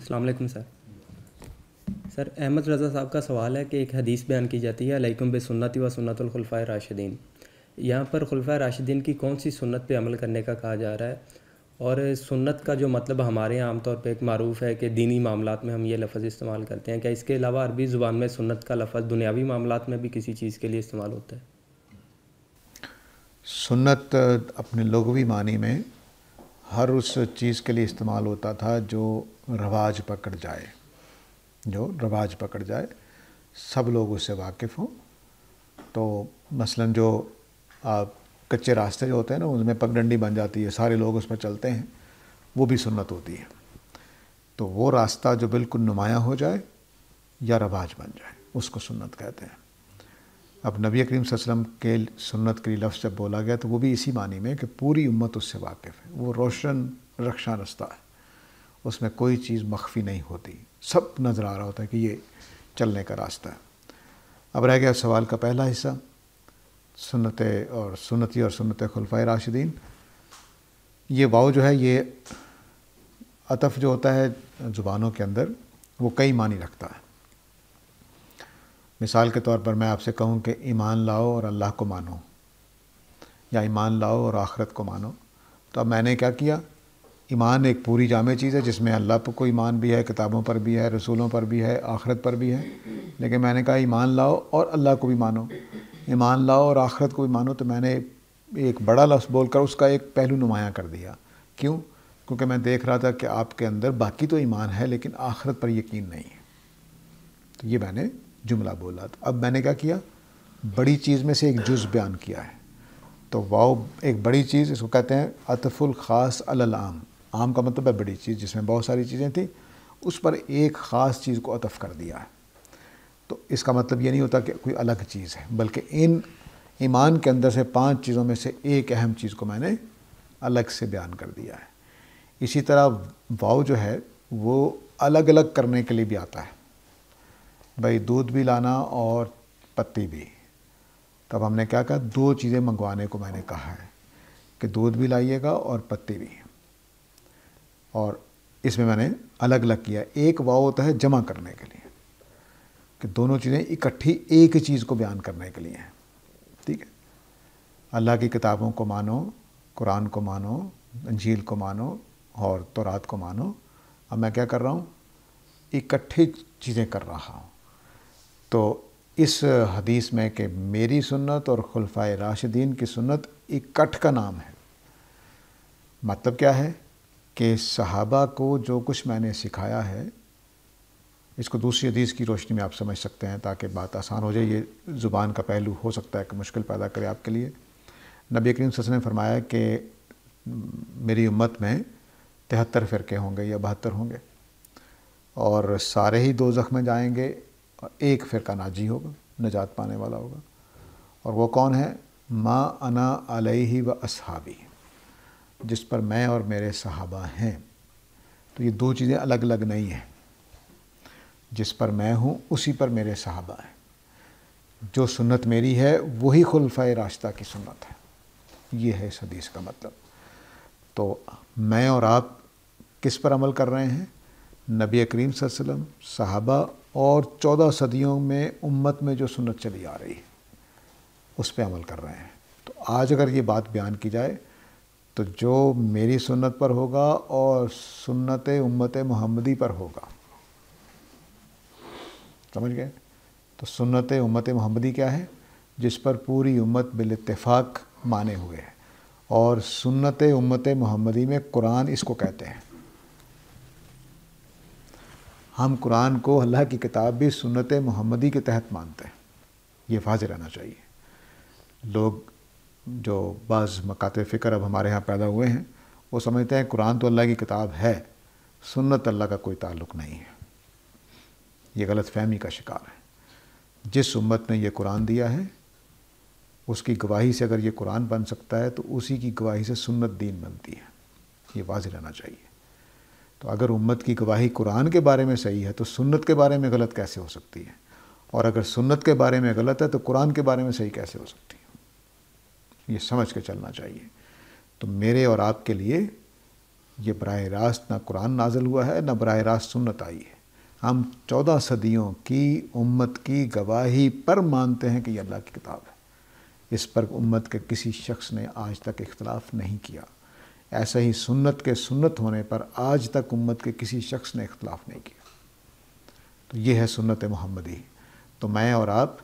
السلام علیکم سر احمد رضا صاحب کا سوال ہے کہ ایک حدیث بیان کی جاتی ہے علیکم بسنتی و سنت الخلفاء راشدین. یہاں پر خلفاء راشدین کی کون سی سنت پہ عمل کرنے کا کہا جا رہا ہے؟ اور سنت کا جو مطلب ہمارے یہاں عام طور پہ ایک معروف ہے کہ دینی معاملات میں ہم یہ لفظ استعمال کرتے ہیں، کیا اس کے علاوہ عربی زبان میں سنت کا لفظ دنیاوی معاملات میں بھی کسی چیز کے لیے استعمال ہوتا ہے؟ سنت اپنے لغوی معنی میں ہر اس چیز کے لیے استعمال ہوتا تھا جو رواج پکڑ جائے، سب لوگ اس سے واقف ہوں. تو مثلاً جو کچے راستے جو ہوتے ہیں نا، ان میں پگڈنڈی بن جاتی ہے، سارے لوگ اس پر چلتے ہیں، وہ بھی سنت ہوتی ہے. تو وہ راستہ جو بالکل نمایاں ہو جائے یا رواج بن جائے، اس کو سنت کہتے ہیں. اب نبی کریم صلی اللہ علیہ وسلم کے سنت کے لفظ جب بولا گیا تو وہ بھی اسی معنی میں کہ پوری امت اس سے واقف ہے. وہ روشن رخشاں رستہ ہے، اس میں کوئی چیز مخفی نہیں ہوتی، سب نظر آ رہا ہوتا ہے کہ یہ چلنے کا راستہ ہے. اب رہ گیا سوال کا پہلا حصہ، سنتی اور سنت خلفائے راشدین. یہ واو جو ہے، یہ عطف جو ہوتا ہے زبانوں کے اندر، وہ کئی معنی رکھتا ہے. مثال کے طور پر میں آپ سے کہوں کہ ایمان لاؤ اور اللہ کو مانو، یا ایمان لاؤ اور آخرت کو مانو، تو اب میں نے کیا کیا؟ ایمان ایک پوری جامع چیز ہے جس میں اللہ پر کو ایمان بھی ہے، کتابوں پر بھی ہے، رسولوں پر بھی ہے، آخرت پر بھی ہے. لیکن میں نے کہا ایمان لاؤ اور اللہ کو بھی مانو، ایمان لاؤ اور آخرت کو بھی مانو، تو میں نے ایک بڑا لفظ بول کر اس کا ایک پہلو نمایاں کر دیا. کیوں؟ کیونکہ میں دیکھ رہا تھا کہ آپ کے اندر باقی تو ایمان ہے لیکن آخرت پر یقین نہیں ہے. تو یہ میں نے جملہ بولا. تو اب میں نے کیا کیا؟ بڑی چیز میں سے ایک جز بیان کیا ہے. تو واو ایک بڑی چیز، اس کو کہتے ہیں عطف الخاص علی العام. عام کا مطلب ہے بڑی چیز، جس میں بہت ساری چیزیں تھیں، اس پر ایک خاص چیز کو عطف کر دیا ہے. تو اس کا مطلب یہ نہیں ہوتا کہ کوئی الگ چیز ہے، بلکہ ان ایمان کے اندر سے 5 چیزوں میں سے ایک اہم چیز کو میں نے الگ سے بیان کر دیا ہے. اسی طرح واو جو ہے وہ الگ الگ کرنے کے لیے بھی آتا ہے. بھائی دودھ بھی لانا اور پتی بھی. تب ہم نے کیا کہا؟ 2 چیزیں منگوانے کو میں نے کہا ہے کہ دودھ بھی لائیے گا اور پتی بھی. اور اس میں نے الگ الگ کیا. ایک واو ہوتا ہے جمع کرنے کے لیے، کہ دونوں چیزیں اکٹھی ایک چیز کو بیان کرنے کے لیے ہیں. ٹھیک ہے؟ اللہ کی کتابوں کو مانو، قرآن کو مانو، انجیل کو مانو اور تورات کو مانو. اب میں کیا کر رہا ہوں؟ اکٹھی چیزیں کر رہا ہوں. تو اس حدیث میں کہ میری سنت اور خلفائے راشدین کی سنت اکٹھ کا نام ہے. مطلب کیا ہے؟ کہ صحابہ کو جو کچھ میں نے سکھایا ہے، اس کو دوسری حدیث کی روشنی میں آپ سمجھ سکتے ہیں تاکہ بات آسان ہو جائے. یہ زبان کا پہلو ہو سکتا ہے کہ مشکل پیدا کرے آپ کے لیے. نبی کریم صلی اللہ علیہ وسلم نے فرمایا کہ میری امت میں 73 فرقے ہوں گے یا 72 ہوں گے، اور سارے ہی دوزخ میں جائیں گے، اور ایک فرقہ ناجی ہوگا، نجات پانے والا ہوگا. اور وہ کون ہے؟ ما انا علیہ و اصحابی، جس پر میں اور میرے صحابہ ہیں. تو یہ 2 چیزیں الگ الگ نہیں ہیں. جس پر میں ہوں اسی پر میرے صحابہ ہیں. جو سنت میری ہے وہی خلفائے راشدہ کی سنت ہے. یہ ہے اس حدیث کا مطلب. تو میں اور آپ کس پر عمل کر رہے ہیں؟ نبی کریم صلی اللہ علیہ وسلم، صحابہ اور 14 صدیوں میں امت میں جو سنت چلی آ رہی ہے اس پہ عمل کر رہے ہیں. تو آج اگر یہ بات بیان کی جائے تو جو میری سنت پر ہوگا اور سنت امت محمدی پر ہوگا. سمجھ گئے؟ تو سنت امت محمدی کیا ہے؟ جس پر پوری امت بالاتفاق مانے ہوئے ہے. اور سنت امت محمدی میں قرآن اس کو کہتے ہیں. ہم قرآن کو اللہ کی کتاب بھی سنت محمدی کے تحت مانتے ہیں. یہ واضح رہنا چاہیے. لوگ جو بعض مکاتب فکر اب ہمارے ہاں پیدا ہوئے ہیں، وہ سمجھتے ہیں قرآن تو اللہ کی کتاب ہے، سنت اللہ کا کوئی تعلق نہیں ہے. یہ غلط فہمی کا شکار ہے. جس امت نے یہ قرآن دیا ہے، اس کی گواہی سے اگر یہ قرآن بن سکتا ہے تو اسی کی گواہی سے سنت دین بنتی ہے. یہ واضح رہنا چاہیے. تو اگر امت کی گواہی قرآن کے بارے میں صحیح ہے تو سنت کے بارے میں غلط کیسے ہو سکتی ہے؟ اور اگر سنت کے بارے میں غلط ہے تو قرآن کے بارے میں صحیح کیسے ہو سکتی ہے؟ یہ سمجھ کے چلنا چاہیے. تو میرے اور آپ کے لیے یہ براہ راست نہ قرآن نازل ہوا ہے نہ براہ راست سنت آئی ہے. ہم 14 صدیوں کی امت کی گواہی پر مانتے ہیں کہ یہ اللہ کی کتاب ہے. اس پر امت کے کسی شخص نے آج تک اختلاف نہیں کیا. ایسا ہی سنت کے سنت ہونے پر آج تک امت کے کسی شخص نے اختلاف نہیں کیا. تو یہ ہے سنت محمدی. تو میں اور آپ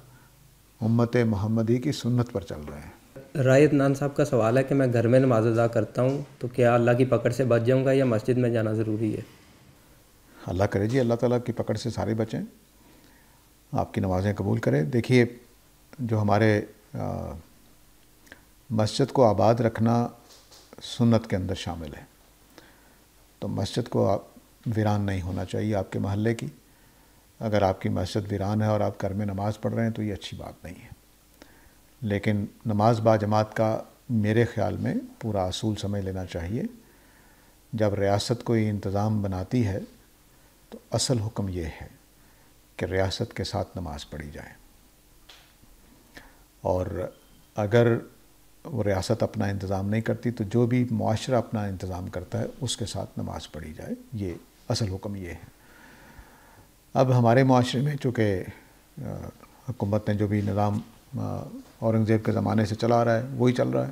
امت محمدی کی سنت پر چل رہے ہیں. رائے عدنان صاحب کا سوال ہے کہ میں گھر میں نماز ادا کرتا ہوں تو کیا اللہ کی پکڑ سے بچ جاؤں گا یا مسجد میں جانا ضروری ہے؟ اللہ کرے جی اللہ تعالیٰ کی پکڑ سے سارے بچیں، آپ کی نمازیں قبول کرے. دیکھیے جو ہمارے مسجد کو آباد رکھنا سنت کے اندر شامل ہے. تو مسجد کو ویران نہیں ہونا چاہیے آپ کے محلے کی. اگر آپ کی مسجد ویران ہے اور آپ گھر میں نماز پڑھ رہے ہیں تو یہ اچھی بات نہیں ہے. لیکن نماز با جماعت کا میرے خیال میں پورا اصول سمجھ لینا چاہیے. جب ریاست کوئی انتظام بناتی ہے تو اصل حکم یہ ہے کہ ریاست کے ساتھ نماز پڑھی جائے، اور اگر وہ ریاست اپنا انتظام نہیں کرتی تو جو بھی معاشرہ اپنا انتظام کرتا ہے اس کے ساتھ نماز پڑھی جائے. یہ اصل حکم یہ ہے. اب ہمارے معاشرے میں چونکہ حکومت نے جو بھی نظام اورنگزیب کے زمانے سے چلا رہا ہے وہی چل رہا ہے.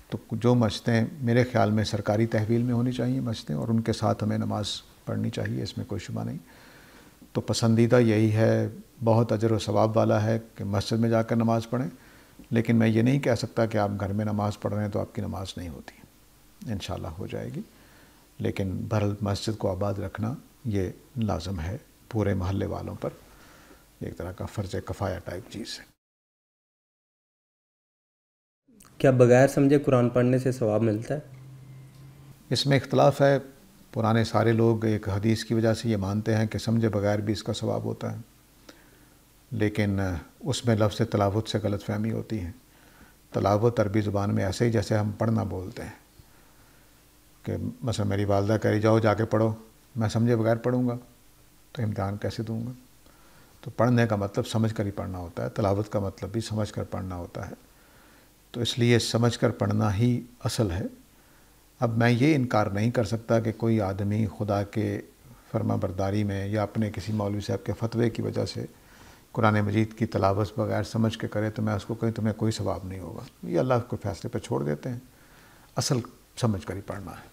تو جو مسجدیں میرے خیال میں سرکاری تحویل میں ہونی چاہیے مسجدیں، اور ان کے ساتھ ہمیں نماز پڑھنی چاہیے، اس میں کوئی شبہ نہیں. تو پسندیدہ یہی ہے، بہت اجر و ثواب والا ہے کہ مسجد میں جا کر نماز پڑھیں. لیکن میں یہ نہیں کہہ سکتا کہ آپ گھر میں نماز پڑھ رہے ہیں تو آپ کی نماز نہیں ہوتی. انشاءاللہ ہو جائے گی. لیکن بہرحال مسجد کو آباد رکھنا یہ لازم ہے پورے محلے والوں پر، ایک طرح کا فرض کفایہ ٹائپ چیز ہے. کیا بغیر سمجھے قرآن پڑھنے سے ثواب ملتا ہے؟ اس میں اختلاف ہے. پرانے سارے لوگ ایک حدیث کی وجہ سے یہ مانتے ہیں کہ سمجھے بغیر بھی اس کا ثواب ہوتا ہے، لیکن اس میں لفظ تلاوت سے غلط فہمی ہوتی ہے. تلاوت عربی زبان میں ایسے ہی جیسے ہم پڑھنا بولتے ہیں کہ مثلا میری والدہ کہہ رہی جاؤ جا کے پڑھو، میں سمجھے بغیر پڑھوں گا تو امتحان کیسے دوں گا؟ تو پڑھنے کا مطلب سمجھ کر ہی پڑھنا ہوتا ہے، تلاوت کا مطلب بھی سمجھ کر پڑھنا ہوتا ہے. تو اس لیے سمجھ کر پڑھنا ہی اصل ہے. اب میں یہ انکار نہیں کر سکتا کہ کوئی آدمی خدا کے فرما برداری میں یا اپنے کسی مولوی صاحب کے فتوے کی وجہ سے قرآن مجید کی تلاوت بغیر سمجھ کے کرے تو میں اس کو کہیں تمہیں کوئی ثواب نہیں ہوگا. یہ اللہ کے فیصلے پہ چھوڑ دیتے ہیں. اصل سمجھ کر ہی پڑھنا ہے.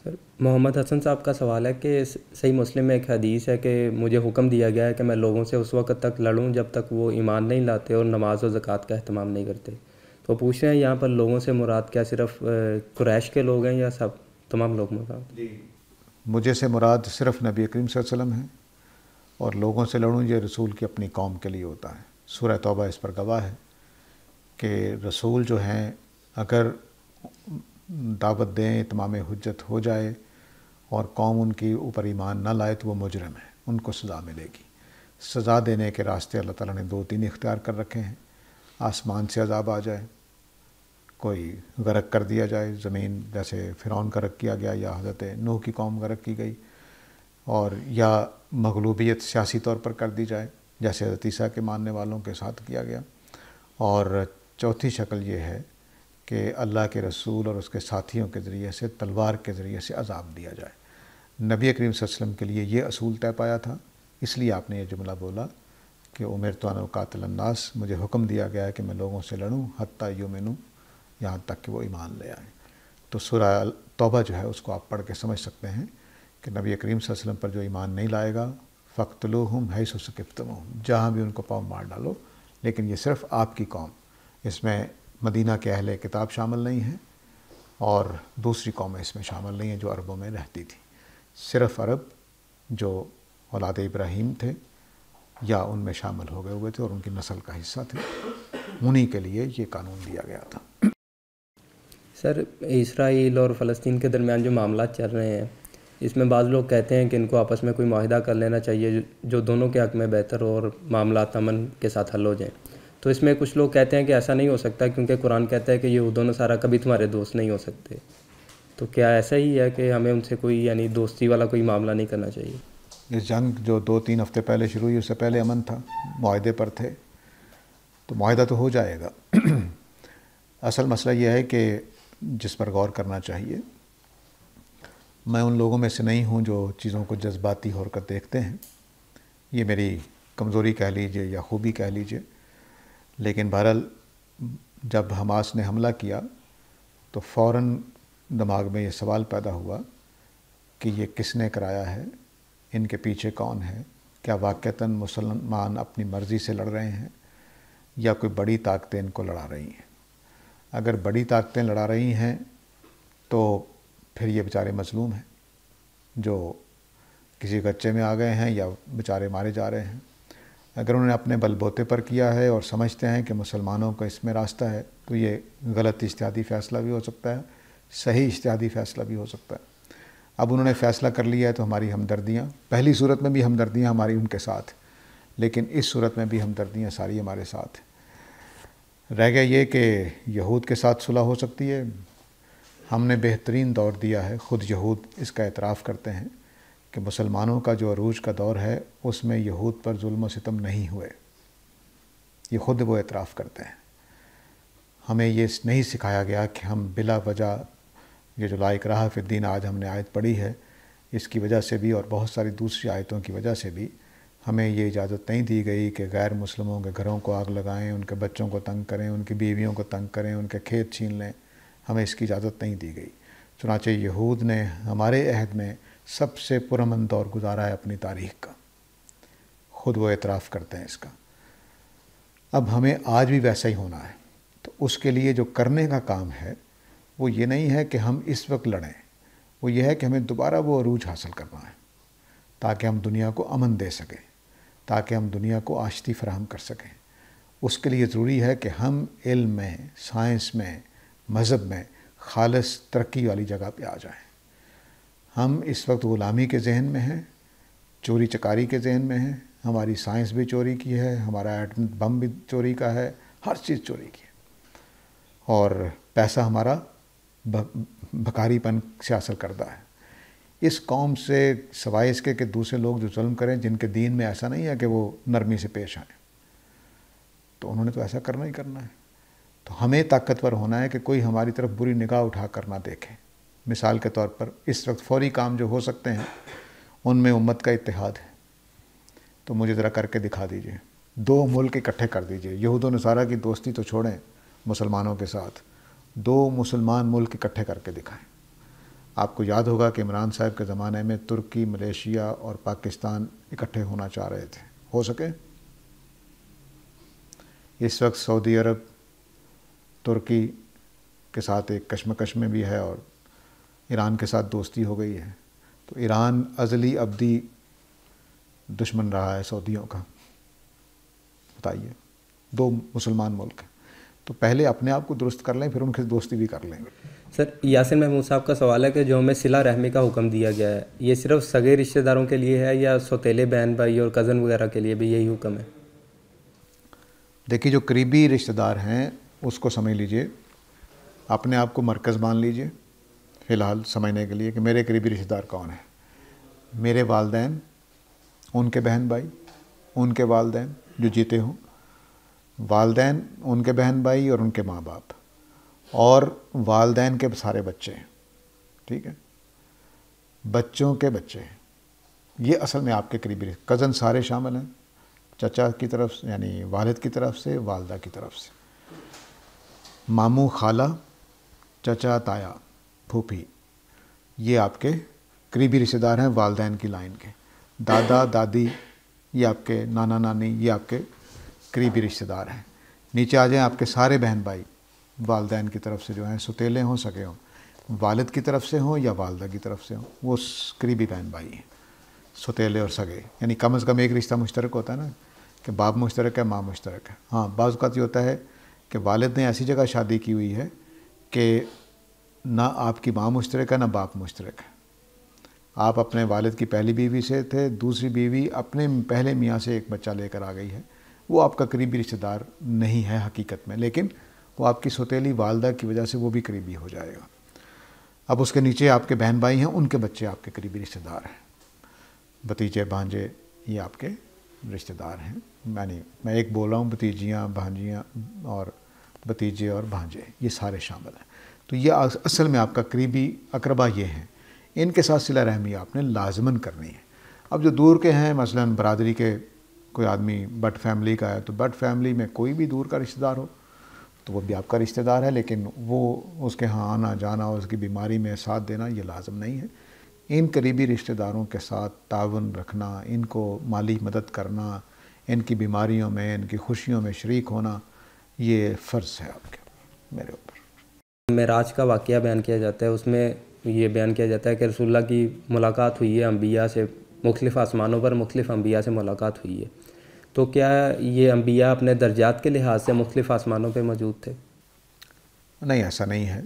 سر محمد حسن صاحب کا سوال ہے کہ صحیح مسلم میں ایک حدیث ہے کہ مجھے حکم دیا گیا ہے کہ میں لوگوں سے اس وقت تک لڑوں جب تک وہ ایمان نہیں لاتے اور نماز و زکوٰۃ کا اہتمام نہیں کرتے. تو پوچھ رہے ہیں یہاں پر لوگوں سے مراد کیا صرف قریش کے لوگ ہیں یا سب تمام لوگ مراد؟ مجھے سے مراد صرف نبی کریم صلی اللہ علیہ وسلم ہیں، اور لوگوں سے لڑوں یہ رسول کی اپنی قوم کے لیے ہوتا ہے. سورہ توبہ اس پر گواہ ہے کہ رسول جو ہیں اگر دعوت دیں، اتمام حجت ہو جائے اور قوم ان کی اوپر ایمان نہ لائے تو وہ مجرم ہیں، ان کو سزا ملے گی. سزا دینے کے راستے اللہ تعالیٰ نے 2-3 اختیار کر رکھے ہیں. آسمان سے عذاب آ جائے، کوئی غرق کر دیا جائے، زمین جیسے فرعون غرق کیا گیا یا حضرت نوح کی قوم غرق کی گئی، اور یا مغلوبیت سیاسی طور پر کر دی جائے جیسے حضرت عیسیٰ کے ماننے والوں کے ساتھ کیا گیا. اور چوتھی شکل یہ ہے کہ اللہ کے رسول اور اس کے ساتھیوں کے ذریعے سے تلوار کے ذریعے سے عذاب دیا جائے. نبی کریم صلی اللہ علیہ وسلم کے لیے یہ اصول طے پایا تھا، اس لیے آپ نے یہ جملہ بولا کہ امرت ان اقاتل الناس، مجھے حکم دیا گیا ہے کہ میں لوگوں سے لڑوں حتیٰ یؤمنوا، یہاں تک کہ وہ ایمان لے آئیں. تو سورہ توبہ جو ہے اس کو آپ پڑھ کے سمجھ سکتے ہیں کہ نبی کریم صلی اللہ علیہ وسلم پر جو ایمان نہیں لائے گا فاقتلوہم حیث ثقفتموہم، جہاں بھی ان کو پاؤ مار ڈالو. لیکن یہ صرف آپ کی قوم، اس میں مدینہ کے اہل کتاب شامل نہیں ہیں اور دوسری قومیں اس میں شامل نہیں ہیں جو عربوں میں رہتی تھیں. صرف عرب جو اولاد ابراہیم تھے یا ان میں شامل ہو گئے ہوئے تھے اور ان کی نسل کا حصہ تھے، انہی کے لیے یہ قانون دیا گیا تھا. سر اسرائیل اور فلسطین کے درمیان جو معاملات چل رہے ہیں اس میں بعض لوگ کہتے ہیں کہ ان کو آپس میں کوئی معاہدہ کر لینا چاہیے جو دونوں کے حق میں بہتر ہو اور معاملات امن کے ساتھ حل ہو جائیں. تو اس میں کچھ لوگ کہتے ہیں کہ ایسا نہیں ہو سکتا کیونکہ قرآن کہتا ہے کہ یہ یہود و نصارہ کبھی تمہارے دوست نہیں ہو سکتے. تو کیا ایسا ہی ہے کہ ہمیں ان سے کوئی یعنی دوستی والا کوئی معاملہ نہیں کرنا چاہیے؟ اس جنگ جو 2-3 ہفتے پہلے شروع ہوئی اس سے پہلے امن تھا، معاہدے پر تھے، تو معاہدہ تو ہو جائے گا. اصل مسئلہ یہ ہے کہ جس پر غور کرنا چاہیے میں ان لوگوں میں سے نہیں ہوں جو چیزوں کو جذباتی ہو کر دیکھتے ہیں، یہ میری کمزوری کہہ لیجئے یا خوبی کہہ لیجئے، لیکن بہرحال جب حماس نے حملہ کیا تو فوراً دماغ میں یہ سوال پیدا ہوا کہ یہ کس نے کرایا ہے، ان کے پیچھے کون ہے، کیا واقعتاً مسلمان اپنی مرضی سے لڑ رہے ہیں یا کوئی بڑی طاقتیں ان کو لڑا رہی ہیں؟ اگر بڑی طاقتیں لڑا رہی ہیں تو پھر یہ بیچارے مظلوم ہیں جو کسی گچے میں آ گئے ہیں یا بیچارے مارے جا رہے ہیں۔ اگر انہوں نے اپنے بل بوتے پر کیا ہے اور سمجھتے ہیں کہ مسلمانوں کا اس میں راستہ ہے تو یہ غلط اجتہادی فیصلہ بھی ہو سکتا ہے، صحیح اجتہادی فیصلہ بھی ہو سکتا ہے۔ اب انہوں نے فیصلہ کر لیا ہے تو ہماری ہمدردیاں، پہلی صورت میں بھی ہمدردیاں ہماری ان کے ساتھ، لیکن اس صورت میں بھی ہمدردیاں ساری ہمارے ساتھ ہیں۔ رہ گیا یہ کہ یہود کے ساتھ صلح ہو سکتی ہے۔ ہم نے بہترین دور دیا ہے، خود یہود اس کا اعتراف کرتے ہیں کہ مسلمانوں کا جو عروج کا دور ہے اس میں یہود پر ظلم و ستم نہیں ہوئے، یہ خود وہ اعتراف کرتے ہیں۔ ہمیں یہ نہیں سکھایا گیا کہ ہم بلا وجہ، یہ جو لا اکراہ فی الدین آج ہم نے آیت پڑھی ہے، اس کی وجہ سے بھی اور بہت ساری دوسری آیتوں کی وجہ سے بھی ہمیں یہ اجازت نہیں دی گئی کہ غیر مسلموں کے گھروں کو آگ لگائیں، ان کے بچوں کو تنگ کریں، ان کی بیویوں کو تنگ کریں، ان کے کھیت چھین لیں، ہمیں اس کی اجازت نہیں دی گئی۔ چنانچہ یہود نے ہمارے عہد میں سب سے پرامن دور گزارا ہے اپنی تاریخ کا، خود وہ اعتراف کرتے ہیں اس کا۔ اب ہمیں آج بھی ویسا ہی ہونا ہے، تو اس کے لیے جو کرنے کا کام ہے وہ یہ نہیں ہے کہ ہم اس وقت لڑیں، وہ یہ ہے کہ ہمیں دوبارہ وہ عروج حاصل کرنا ہے تاکہ ہم دنیا کو امن دے سکیں، تاکہ ہم دنیا کو آشتی فراہم کر سکیں۔ اس کے لیے ضروری ہے کہ ہم علم میں، سائنس میں، مذہب میں خالص ترقی والی جگہ پہ آ جائیں۔ ہم اس وقت غلامی کے ذہن میں ہیں، چوری چکاری کے ذہن میں ہیں، ہماری سائنس بھی چوری کی ہے، ہمارا ایٹم بم بھی چوری کا ہے، ہر چیز چوری کی ہے، اور پیسہ ہمارا بھکاری پن سے حاصل کردہ ہے۔ اس قوم سے سوائے اس کے کہ دوسرے لوگ جو ظلم کریں، جن کے دین میں ایسا نہیں ہے کہ وہ نرمی سے پیش آئیں، تو انہوں نے تو ایسا کرنا ہی کرنا ہے۔ تو ہمیں طاقتور ہونا ہے کہ کوئی ہماری طرف بری نگاہ اٹھا کر نہ دیکھے۔ مثال کے طور پر اس وقت فوری کام جو ہو سکتے ہیں ان میں امت کا اتحاد ہے، تو مجھے ذرا کر کے دکھا دیجئے، 2 ملک اکٹھے کر دیجئے۔ یہود و نصارہ کی دوستی تو چھوڑیں، مسلمانوں کے ساتھ 2 مسلمان ملک اکٹھے کر کے دکھائیں۔ آپ کو یاد ہوگا کہ عمران صاحب کے زمانے میں ترکی، ملیشیا اور پاکستان اکٹھے ہونا چاہ رہے تھے، ہو سکے؟ اس وقت سعودی عرب ترکی کے ساتھ ایک کشمکش میں بھی ہے اور ایران کے ساتھ دوستی ہو گئی ہے، تو ایران ازلی ابدی دشمن رہا ہے سعودیوں کا۔ بتائیے، 2 مسلمان ملک ہیں، تو پہلے اپنے آپ کو درست کر لیں، پھر ان کی دوستی بھی کر لیں۔ سر، یاسر محمود صاحب کا سوال ہے کہ جو ہمیں صلہ رحمی کا حکم دیا گیا ہے، یہ صرف سگے رشتہ داروں کے لیے ہے یا سوتیلے بہن بھائی اور کزن وغیرہ کے لیے بھی یہی حکم ہے؟ دیکھیے، جو قریبی رشتہ دار ہیں اس کو سمجھ لیجئے، اپنے آپ کو مرکز مان لیجئے فی الحال سمجھنے کے لیے کہ میرے قریبی رشتہ دار کون ہیں۔ میرے والدین، ان کے بہن بھائی، ان کے والدین جو جیتے ہوں، والدین، ان کے بہن بھائی اور ان کے ماں باپ، اور والدین کے سارے بچے ہیں، ٹھیک ہے، بچوں کے بچے ہیں، یہ اصل میں آپ کے قریبی رشتہ۔ کزن سارے شامل ہیں، چچا کی طرف سے یعنی والد کی طرف سے، والدہ کی طرف سے، ماموں، خالہ، چچا، تایا، پھوپھی، یہ آپ کے قریبی رشتہ دار ہیں والدین کی لائن کے۔ دادا، دادی، یہ آپ کے نانا، نانی، یہ آپ کے قریبی رشتہ دار ہیں۔ نیچے آ جائیں، آپ کے سارے بہن بھائی والدین کی طرف سے جو ہیں، ستیلے ہوں، سگے ہوں، والد کی طرف سے ہوں یا والدہ کی طرف سے ہوں، وہ قریبی بہن بھائی ہیں، ستیلے اور سگے، یعنی کم از کم ایک رشتہ مشترک ہوتا ہے نا، کہ باپ مشترک ہے، ماں مشترک ہے۔ ہاں، بعض اوقات یہ ہوتا ہے کہ والد نے ایسی جگہ شادی کی ہوئی ہے کہ نہ آپ کی ماں مشترک ہے نہ باپ مشترک ہے، آپ اپنے والد کی پہلی بیوی سے تھے، دوسری بیوی اپنے پہلے میاں سے ایک بچہ لے کر آ گئی ہے، وہ آپ کا قریبی رشتہ دار نہیں ہے حقیقت میں، لیکن وہ آپ کی سوتیلی والدہ کی وجہ سے وہ بھی قریبی ہو جائے گا۔ اب اس کے نیچے آپ کے بہن بھائی ہیں، ان کے بچے آپ کے قریبی رشتہ دار ہیں، بھتیجے، بھانجے، یہ آپ کے رشتہ دار ہیں۔ یعنی میں ایک بول رہا ہوں، بھتیجیاں، بھانجیاں اور بھتیجے اور بھانجے، یہ سارے شامل ہیں۔ تو یہ اصل میں آپ کا قریبی اقربا یہ ہیں۔ ان کے ساتھ صلہ رحمی آپ نے لازماً کرنی ہے۔ اب جو دور کے ہیں، مثلاً برادری کے کوئی آدمی بٹ فیملی کا ہے، تو بٹ فیملی میں کوئی بھی دور کا رشتہ دار ہو تو وہ بھی آپ کا رشتہ دار ہے، لیکن وہ اس کے ہاں آنا جانا اور اس کی بیماری میں ساتھ دینا یہ لازم نہیں ہے۔ ان قریبی رشتہ داروں کے ساتھ تعاون رکھنا، ان کو مالی مدد کرنا، ان کی بیماریوں میں، ان کی خوشیوں میں شریک ہونا، یہ فرض ہے آپ کے میرے اوپر۔ معراج کا واقعہ بیان کیا جاتا ہے، اس میں یہ بیان کیا جاتا ہے کہ رسول اللہ کی ملاقات ہوئی ہے انبیاء سے، مختلف آسمانوں پر مختلف انبیاء سے ملاقات ہوئی ہے، تو کیا یہ انبیاء اپنے درجات کے لحاظ سے مختلف آسمانوں پہ موجود تھے؟ نہیں، ایسا نہیں ہے۔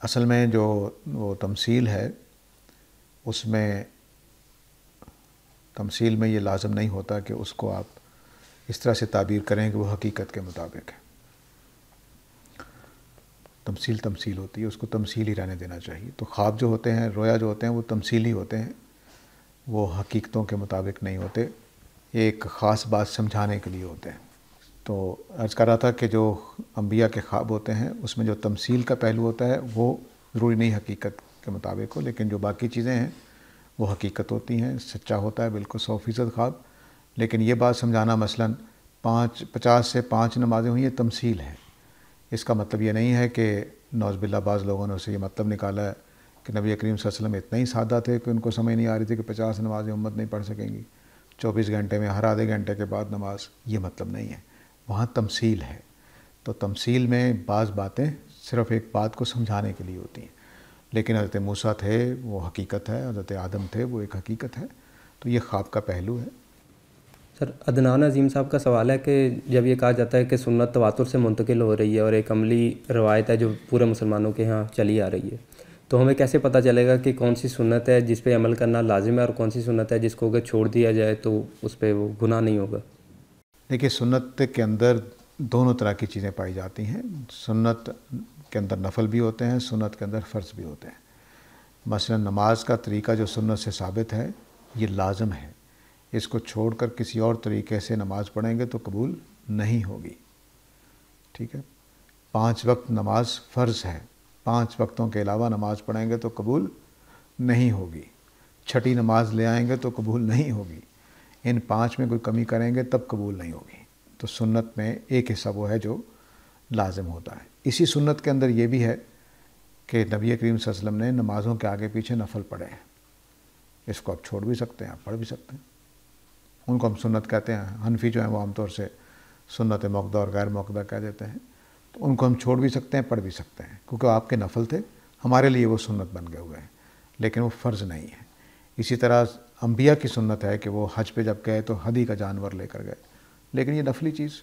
اصل میں جو وہ تمثیل ہے، اس میں تمثیل میں یہ لازم نہیں ہوتا کہ اس کو آپ اس طرح سے تعبیر کریں کہ وہ حقیقت کے مطابق ہے۔ تمثیل تمثیل ہوتی ہے، اس کو تمثیل ہی رہنے دینا چاہیے۔ تو خواب جو ہوتے ہیں، رویا جو ہوتے ہیں، وہ تمثیلی ہوتے ہیں، وہ حقیقتوں کے مطابق نہیں ہوتے، ایک خاص بات سمجھانے کے لیے ہوتے ہیں۔ تو عرض کر رہا تھا کہ جو انبیاء کے خواب ہوتے ہیں اس میں جو تمثیل کا پہلو ہوتا ہے وہ ضروری نہیں حقیقت کے مطابق ہو، لیکن جو باقی چیزیں ہیں وہ حقیقت ہوتی ہیں، سچا ہوتا ہے بالکل 100% خواب۔ لیکن یہ بات سمجھانا مثلاً 50 سے 5 نمازیں ہوئی، یہ تمثیل ہے۔ اس کا مطلب یہ نہیں ہے کہ نعوذ باللہ بعض لوگوں نے اسے یہ مطلب نکالا ہے کہ نبی کریم صلی اللہ علیہ وسلم اتنا ہی سادہ تھے کہ ان کو سمجھ نہیں آ رہی تھی کہ 50 نمازیں امت نہیں پڑھ سکیں گی 24 گھنٹے میں، ہر آدھے گھنٹے کے بعد نماز، یہ مطلب نہیں ہے۔ وہاں تمثیل ہے۔ تو تمثیل میں بعض باتیں صرف ایک بات کو سمجھانے کے لیے ہوتی ہیں، لیکن حضرت موسیٰ تھے وہ حقیقت ہے، حضرت آدم تھے وہ ایک حقیقت ہے، تو یہ خواب کا پہلو ہے۔ سر، عدنان عظیم صاحب کا سوال ہے کہ جب یہ کہا جاتا ہے کہ سنت تواتر سے منتقل ہو رہی ہے اور ایک عملی روایت ہے جو پورے مسلمانوں کے ہاں چلی آ رہی ہے، تو ہمیں کیسے پتہ چلے گا کہ کون سی سنت ہے جس پہ عمل کرنا لازم ہے اور کون سی سنت ہے جس کو اگر چھوڑ دیا جائے تو اس پہ وہ گناہ نہیں ہوگا؟ دیکھیے، سنت کے اندر دونوں طرح کی چیزیں پائی جاتی ہیں۔ سنت کے اندر نفل بھی ہوتے ہیں، سنت کے اندر فرض بھی ہوتے ہیں۔ مثلا نماز کا طریقہ جو سنت سے ثابت ہے یہ لازم ہے، اس کو چھوڑ کر کسی اور طریقے سے نماز پڑھیں گے تو قبول نہیں ہوگی، ٹھیک ہے۔ 5 وقت نماز فرض ہے، 5 وقتوں کے علاوہ نماز پڑھیں گے تو قبول نہیں ہوگی، چھٹی نماز لے آئیں گے تو قبول نہیں ہوگی، ان 5 میں کوئی کمی کریں گے تب قبول نہیں ہوگی۔ تو سنت میں ایک حصہ وہ ہے جو لازم ہوتا ہے۔ اسی سنت کے اندر یہ بھی ہے کہ نبی کریم صلی اللہ علیہ وسلم نے نمازوں کے آگے پیچھے نفل پڑھے ہیں، اس کو آپ چھوڑ بھی سکتے ہیں، آپ پڑھ بھی سکتے ہیں، ان کو ہم سنت کہتے ہیں۔ حنفی جو ہیں وہ عام طور سے سنت موقدہ اور غیر موقدہ کہہ دیتے ہیں، تو ان کو ہم چھوڑ بھی سکتے ہیں، پڑھ بھی سکتے ہیں، کیونکہ آپ کے نفل تھے، ہمارے لیے وہ سنت بن گئے ہوئے ہیں، لیکن وہ فرض نہیں ہے۔ اسی طرح انبیاء کی سنت ہے کہ وہ حج پہ جب گئے تو ہدی کا جانور لے کر گئے، لیکن یہ نفلی چیز،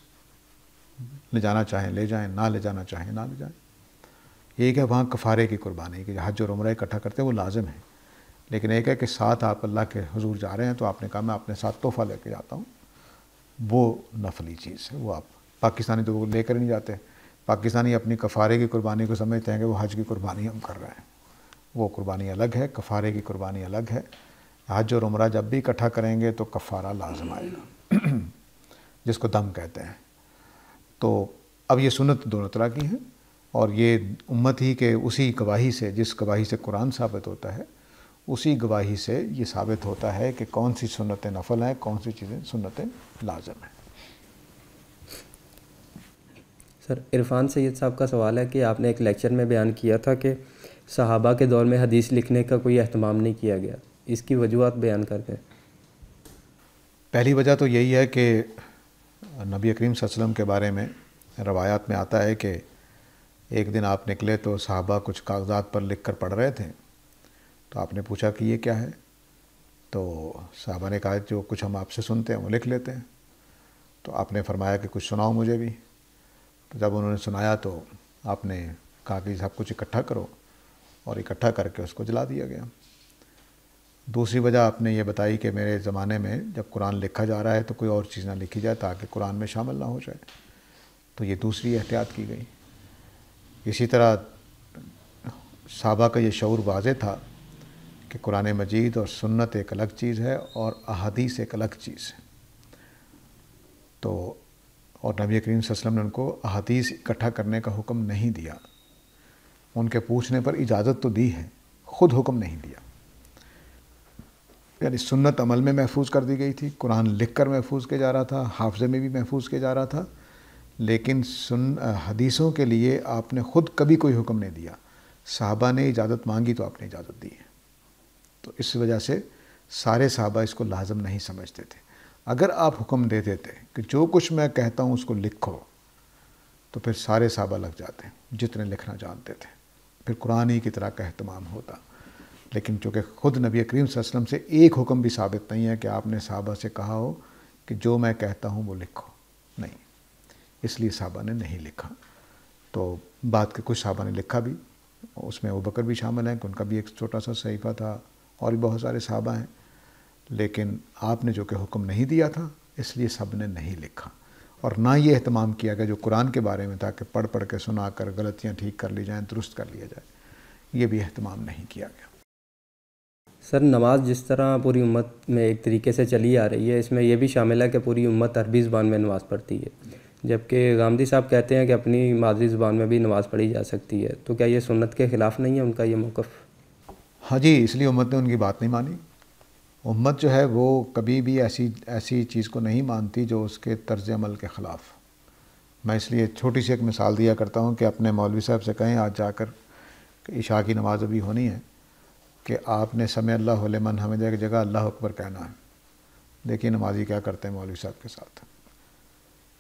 لے جانا چاہیں لے جائیں، نہ لے جانا چاہیں نہ لے جائیں۔ ایک ہے وہاں کفارے کی قربانی کہ حج اور عمرہ اکٹھا کرتے ہیں، وہ لازم ہے، لیکن ایک ہے کہ ساتھ آپ اللہ کے حضور جا رہے ہیں تو آپ نے کہا میں اپنے ساتھ تحفہ لے کے جاتا ہوں، وہ نفلی چیز ہے، وہ آپ پاکستانی تو وہ لے کر نہیں جاتے۔ پاکستانی اپنی کفارے کی قربانی کو سمجھتے ہیں کہ وہ حج کی قربانی ہم کر رہے ہیں، وہ قربانی الگ ہے، کفارے کی قربانی الگ ہے۔ حج اور عمرہ جب بھی اکٹھا کریں گے تو کفارہ لازم آئے گا، جس کو دم کہتے ہیں۔ تو اب یہ سنت دونوں طرح کی ہیں، اور یہ امت ہی کے اسی گواہی سے، جس گواہی سے قرآن ثابت ہوتا ہے، اسی گواہی سے یہ ثابت ہوتا ہے کہ کون سی سنتیں نفل ہیں، کون سی چیزیں سنتیں لازم ہیں۔ سر، عرفان سید صاحب کا سوال ہے کہ آپ نے ایک لیکچر میں بیان کیا تھا کہ صحابہ کے دور میں حدیث لکھنے کا کوئی اہتمام نہیں کیا گیا، اس کی وجوہات بیان کر دیں۔ پہلی وجہ تو یہی ہے کہ نبی کریم صلی اللہ علیہ وسلم کے بارے میں روایات میں آتا ہے کہ ایک دن آپ نکلے تو صحابہ کچھ کاغذات پر لکھ کر پڑھ رہے تھے، تو آپ نے پوچھا کہ یہ کیا ہے؟ تو صحابہ نے کہا جو کچھ ہم آپ سے سنتے ہیں وہ لکھ لیتے ہیں۔ تو آپ نے فرمایا کہ کچھ سناؤ مجھے بھی۔ تو جب انہوں نے سنایا تو آپ نے کہا کہ سب کچھ اکٹھا کرو، اور اکٹھا کر کے اس کو جلا دیا گیا۔ دوسری وجہ آپ نے یہ بتائی کہ میرے زمانے میں جب قرآن لکھا جا رہا ہے تو کوئی اور چیز نہ لکھی جائے تاکہ قرآن میں شامل نہ ہو جائے، تو یہ دوسری احتیاط کی گئی۔ اسی طرح صحابہ کا یہ شعور واضح تھا کہ قرآن مجید اور سنت ایک الگ چیز ہے اور احادیث ایک الگ چیز ہے، تو اور نبی کریم صلی اللہ علیہ وسلم نے ان کو احادیث اکٹھا کرنے کا حکم نہیں دیا، ان کے پوچھنے پر اجازت تو دی ہے، خود حکم نہیں دیا۔ یعنی سنت عمل میں محفوظ کر دی گئی تھی، قرآن لکھ کر محفوظ کیا جا رہا تھا، حافظے میں بھی محفوظ کیا جا رہا تھا، لیکن حدیثوں کے لیے آپ نے خود کبھی کوئی حکم نہیں دیا. صحابہ نے اجازت مانگی تو آپ نے اجازت دی ہے. تو اس وجہ سے سارے صحابہ اس کو لازم نہیں سمجھتے تھے. اگر آپ حکم دے دیتے کہ جو کچھ میں کہتا ہوں اس کو لکھو، تو پھر سارے صحابہ لگ جاتے جتنے لکھنا جانتے تھے، پھر قرآن ہی کی طرح کا اہتمام ہوتا. لیکن چونکہ خود نبی کریم صلی اللہ علیہ وسلم سے ایک حکم بھی ثابت نہیں ہے کہ آپ نے صحابہ سے کہا ہو کہ جو میں کہتا ہوں وہ لکھو، نہیں، اس لیے صحابہ نے نہیں لکھا. تو بعد کے کچھ صحابہ نے لکھا بھی، اس میں ابوبکر بھی شامل ہیں کہ ان کا بھی ایک چھوٹا سا صحیفہ تھا، اور بھی بہت سارے صحابہ ہیں. لیکن آپ نے جو کہ حکم نہیں دیا تھا اس لیے سب نے نہیں لکھا. اور نہ یہ اہتمام کیا گیا جو قرآن کے بارے میں تھا کہ پڑھ پڑھ کے سنا کر غلطیاں ٹھیک کر لی جائیں، درست کر لیا جائے، یہ بھی اہتمام نہیں کیا گیا. سر نماز جس طرح پوری امت میں ایک طریقے سے چلی آ رہی ہے، اس میں یہ بھی شامل ہے کہ پوری امت عربی زبان میں نماز پڑھتی ہے، جبکہ غامدی صاحب کہتے ہیں کہ اپنی مادری زبان میں بھی نماز پڑھی جا سکتی ہے. تو کیا یہ سنت کے خلاف نہیں ہے ان کا یہ موقف؟ ہاں جی، اس لیے امت نے ان کی بات نہیں مانی. امت جو ہے وہ کبھی بھی ایسی چیز کو نہیں مانتی جو اس کے طرز عمل کے خلاف. میں اس لیے چھوٹی سی ایک مثال دیا کرتا ہوں کہ اپنے مولوی صاحب سے کہیں آج جا کر کہ عشاء کی نماز ابھی ہونی ہے، کہ آپ نے سمع اللہ لمن حمدہ کی جگہ اللہ اکبر کہنا ہے. دیکھیے نمازی کیا کرتے ہیں مولوی صاحب کے ساتھ.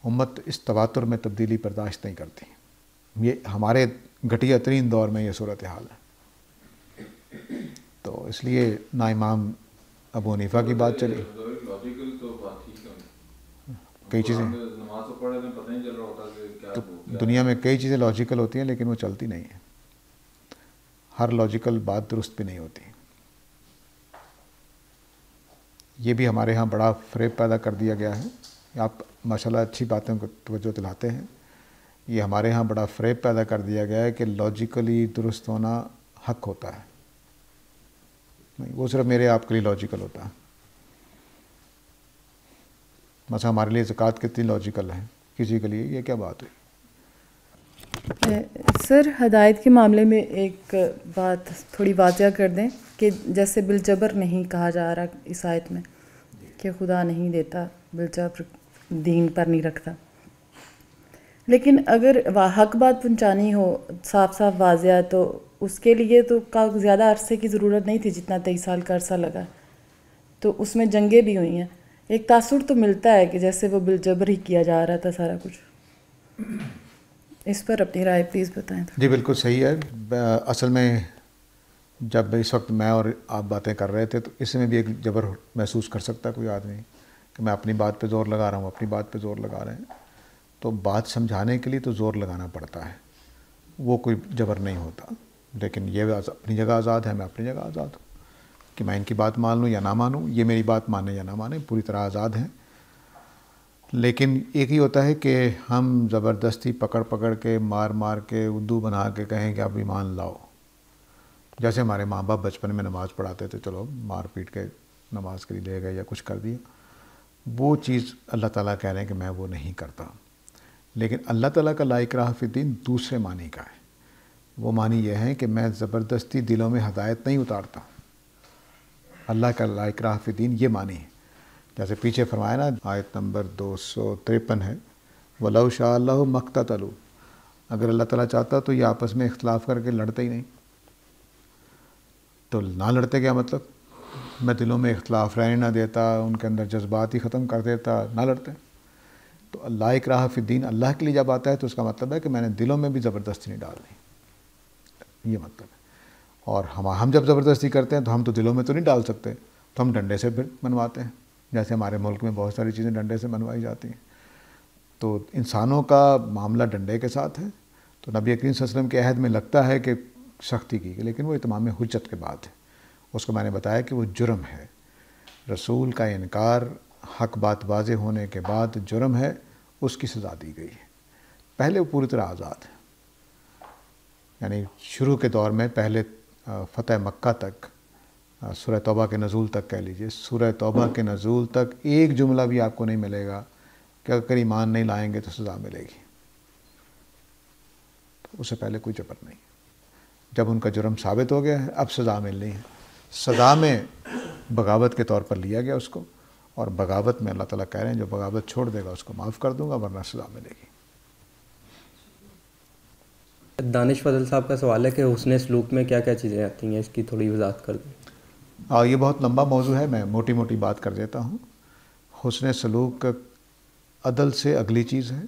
امت اس تواتر میں تبدیلی برداشت نہیں کرتی. یہ ہمارے گھٹیا ترین دور میں یہ صورتحال ہے. تو اس لیے نہ امام ابو حنیفہ کی بات چلی. کئی چیزیں تو دنیا میں کئی چیزیں لاجیکل ہوتی ہیں لیکن وہ چلتی نہیں ہیں. ہر لاجیکل بات درست بھی نہیں ہوتی. یہ بھی ہمارے ہاں بڑا فریب پیدا کر دیا گیا ہے. آپ ماشاءاللہ اچھی باتوں کو توجہ دلاتے ہیں. یہ ہمارے ہاں بڑا فریب پیدا کر دیا گیا ہے کہ لاجیکلی درست ہونا حق ہوتا ہے. نہیں، وہ صرف میرے آپ کے لیے لاجیکل ہوتا ہے. مثلا ہمارے لیے زکوٰۃ کتنی لاجیکل ہے، کسی کے لیے یہ کیا بات ہوئی. سر ہدایت کے معاملے میں ایک بات تھوڑی واضح کر دیں کہ جیسے بالجبر نہیں کہا جا رہا اس آیت میں کہ خدا نہیں دیتا، بالجبر دین پر نہیں رکھتا. لیکن اگر حق بات پہنچانی ہو صاف صاف واضح تو اس کے لیے تو زیادہ عرصے کی ضرورت نہیں تھی جتنا 23 سال کا عرصہ لگا. تو اس میں جنگیں بھی ہوئی ہیں. ایک تاثر تو ملتا ہے کہ جیسے وہ بالجبر ہی کیا جا رہا تھا سارا کچھ. اس پر اپنی رائے پلیز بتائیں. جی بالکل صحیح ہے. اصل میں جب اس وقت میں اور آپ باتیں کر رہے تھے تو اس میں بھی ایک جبر محسوس کر سکتا ہے کوئی آدمی کہ میں اپنی بات پہ زور لگا رہا ہوں، اپنی بات پہ زور لگا رہے ہیں. تو بات سمجھانے کے لیے تو زور لگانا پڑتا ہے، وہ کوئی جبر نہیں ہوتا. لیکن یہ اپنی جگہ آزاد ہے، میں اپنی جگہ آزاد ہوں کہ میں ان کی بات مان لوں یا نہ مانوں. یہ میری بات مانے یا نہ مانے، پوری طرح آزاد ہیں. لیکن ایک ہی ہوتا ہے کہ ہم زبردستی پکڑ پکڑ کے مار مار کے اردو بنا کے کہیں کہ اب ایمان لاؤ. جیسے ہمارے ماں باپ بچپن میں نماز پڑھاتے تھے، چلو مار پیٹ کے نماز کے لیے لے گئے یا کچھ کر دیا. وہ چیز اللہ تعالیٰ کہہ رہے ہیں کہ میں وہ نہیں کرتا. لیکن اللہ تعالیٰ کا لا اکراہ فی الدین دوسرے معنی کا ہے. وہ معنی یہ ہے کہ میں زبردستی دلوں میں ہدایت نہیں اتارتا. اللہ کا لا اکراہ فی الدین یہ معنی ہے. جیسے پیچھے فرمایا نا، آیت نمبر 253 ہے، وَلَوْ شَاءَ اللَّهُ مَا اقْتَتَلُوا. اگر اللہ تعالیٰ چاہتا تو یہ آپس میں اختلاف کر کے لڑتے ہی نہیں. تو نہ لڑتے کیا مطلب؟ میں دلوں میں اختلاف رہنے نہ دیتا، ان کے اندر جذبات ہی ختم کر دیتا، نہ لڑتے. تو اللہ اکراہ فی الدین اللہ کے لیے جب آتا ہے تو اس کا مطلب ہے کہ میں نے دلوں میں بھی زبردستی نہیں ڈالنی، یہ مطلب ہے. اور ہم جب زبردستی کرتے ہیں تو ہم تو دلوں میں تو نہیں ڈال سکتے، تو ہم ڈنڈے سے پھر منواتے ہیں. جیسے ہمارے ملک میں بہت ساری چیزیں ڈنڈے سے منوائی جاتی ہیں. تو انسانوں کا معاملہ ڈنڈے کے ساتھ ہے. تو نبی کریم صلی اللہ علیہ وسلم کے عہد میں لگتا ہے کہ سختی کی، لیکن وہ اتمام حجت کے بعد ہے. اس کو میں نے بتایا کہ وہ جرم ہے. رسول کا انکار حق بات واضح ہونے کے بعد جرم ہے، اس کی سزا دی گئی ہے. پہلے وہ پوری طرح آزاد ہے. یعنی شروع کے دور میں پہلے فتح مکہ تک، سورہ توبہ کے نزول تک کہہ لیجئے، سورہ توبہ کے نزول تک ایک جملہ بھی آپ کو نہیں ملے گا کہ اگر ایمان نہیں لائیں گے تو سزا ملے گی. اس سے پہلے کوئی جبر نہیں. جب ان کا جرم ثابت ہو گیا ہے اب سزا ملنی ہے. سزا میں بغاوت کے طور پر لیا گیا اس کو، اور بغاوت میں اللہ تعالیٰ کہہ رہے ہیں جو بغاوت چھوڑ دے گا اس کو معاف کر دوں گا، ورنہ سزا ملے گی۔ دانش فضل صاحب کا سوال ہے کہ حسن سلوک میں کیا کیا چیزیں آتی ہیں، اس کی تھوڑی وضاحت کر دیں۔ یہ بہت لمبا موضوع ہے، میں موٹی موٹی بات کر دیتا ہوں۔ حسن سلوک عدل سے اگلی چیز ہے۔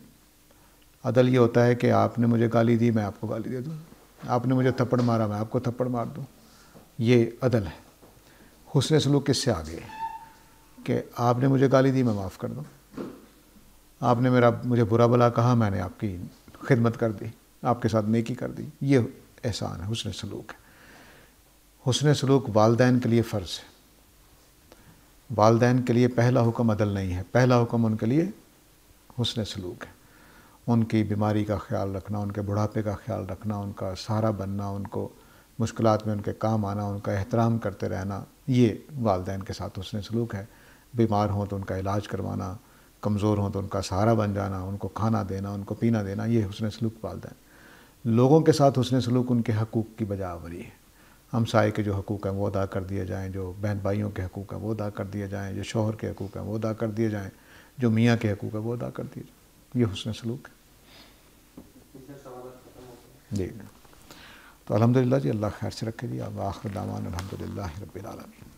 عدل یہ ہوتا ہے کہ آپ نے مجھے گالی دی، میں آپ کو گالی دے دوں، آپ نے مجھے تھپڑ مارا، میں آپ کو تھپڑ مار دوں، یہ عدل ہے۔ حسن سلوک کس سے آگے ہے کہ آپ نے مجھے گالی دی، میں معاف کر دوں، آپ نے مجھے برا بلا کہا، میں نے آپ کی خدمت کر دی، آپ کے ساتھ نیکی کر دی، یہ احسان ہے، حسن سلوک ہے۔ حسن سلوک والدین کے لیے فرض ہے۔ والدین کے لیے پہلا حکم عدل نہیں ہے، پہلا حکم ان کے لیے حسن سلوک ہے۔ ان کی بیماری کا خیال رکھنا، ان کے بڑھاپے کا خیال رکھنا، ان کا سہارا بننا، ان کو مشکلات میں ان کے کام آنا، ان کا احترام کرتے رہنا، یہ والدین کے ساتھ حسن سلوک ہے۔ بیمار ہوں تو ان کا علاج کروانا، کمزور ہوں تو ان کا سہارا بن جانا، ان کو کھانا دینا، ان کو پینا دینا، یہ حسن سلوک والدین۔ لوگوں کے ساتھ حسن سلوک ان کے حقوق کی بجا آوری ہے۔ ہمسائے کے جو حقوق ہیں وہ ادا کر دیے جائیں، جو بہن بھائیوں کے حقوق ہیں وہ ادا کر دیے جائیں، جو شوہر کے حقوق ہیں وہ ادا کر دیے جائیں، جو میاں کے حقوق ہیں وہ ادا کر دیے جائیں، یہ حسن سلوک ہے۔ جی تو الحمدللہ جی، اللہ خیر سے رکھے جی۔ آخر دعوانا الحمدللہ رب العالمین۔